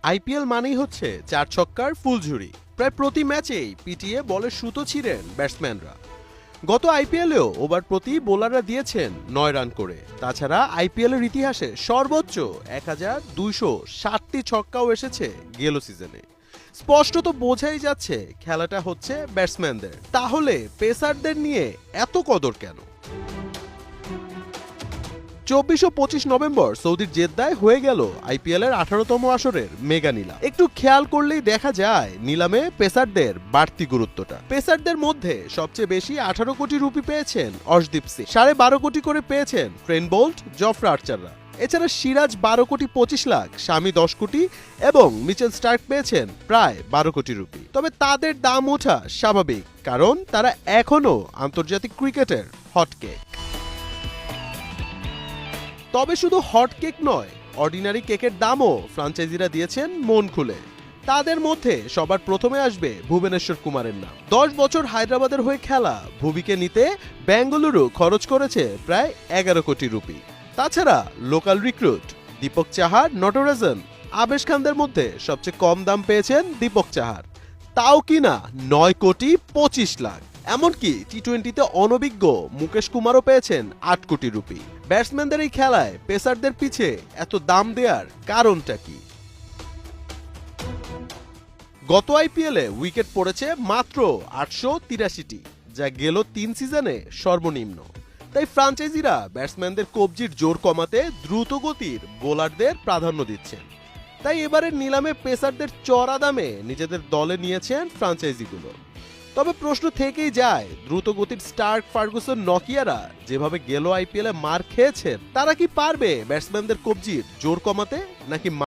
IPL মানেই হচ্ছে চার ছক্কার ফুলঝুরি। প্রায় প্রতি ম্যাচেই পিটিয়ে বলের সুতো ছিঁড়েন ব্যাটসম্যানরা। গত আইপিএলেও ওভার প্রতি বোলাররা দিয়েছেন ৯ রান করে। তাছাড়া আইপিএলের ইতিহাসে সর্বোচ্চ ১,২৬০টি ছক্কাও এসেছে গেল সিজনে। স্পষ্টত বোঝাই যাচ্ছে খেলাটা হচ্ছে ব্যাটসম্যানদের। তাহলে পেসারদের নিয়ে এত কদর কেন? ২৪ ও ২৫ নভেম্বর সৌদির জেদ্দায় হয়ে গেল আইপিএলের ১৮তম আসরের মেগা নিলাম। একটু খেয়াল করলেই দেখা যায় নিলামে পেসারদের বাড়তি গুরুত্বটা। পেসারদের মধ্যে সবচেয়ে বেশি ১৮ কোটি রুপি পেয়েছেন অর্শদীপ সিং, ১২.৫ কোটি করে পেয়েছেন ট্রেন্ট বোল্ট, জফরা আর্চাররা। এছাড়া সিরাজ ১২,২৫,০০,০০০, শামি ১০ কোটি এবং মিচেল স্টার্ক পেয়েছেন প্রায় ১২ কোটি রুপি। তবে তাদের দাম ওঠা স্বাভাবিক, কারণ তারা এখনো আন্তর্জাতিক ক্রিকেটের হটকেক। তবে শুধু হট কেক নয়, অর্ডিনারি কেকের দামও ফ্রাঞ্চাইজিরা দিয়েছেন মন খুলে। তাদের মধ্যে সবার প্রথমে আসবে ভুবনেশ্বর কুমারের নাম। ১০ বছর হায়দ্রাবাদের হয়ে খেলা ভুবিকে নিতে বেঙ্গালুরু খরচ করেছে প্রায় ১১ কোটি রুপি। তাছাড়া লোকাল রিক্রুট দীপক চাহার, নটরাজন, আবেশ খানদের মধ্যে সবচেয়ে কম দাম পেয়েছেন দীপক চাহার, তাও কিনা ৯,২৫,০০,০০০। এমনকি টি-টোয়েন্টিতে অনভিজ্ঞ মুকেশ কুমারও পেয়েছেন ৮ কোটি রুপি। ব্যাটসম্যানদের এই খেলায় পেসারদের পিছে এত দাম দেওয়ার কারণটা কি? গত আইপিএলে উইকেট পড়েছে মাত্র ৮৮৩টি, যা গেল ৩ সিজনে সর্বনিম্ন। তাই ফ্রাঞ্চাইজিরা ব্যাটসম্যানদের কবজির জোর কমাতে দ্রুত গতির বোলারদের প্রাধান্য দিচ্ছেন। তাই এবারের নিলামে পেসারদের চড়া দামে নিজেদের দলে নিয়েছেন ফ্রাঞ্চাইজিগুলো। তবে প্রশ্ন থেকেই যায়, দ্রুত গতির স্টার্ক, ফার্গুসন, নকিয়ারা যেভাবে গেল আইপিএলে মার খেয়েছেন, তারা কি পারবে ব্যাটসম্যানদের কবজির জোর কমাতে, নাকি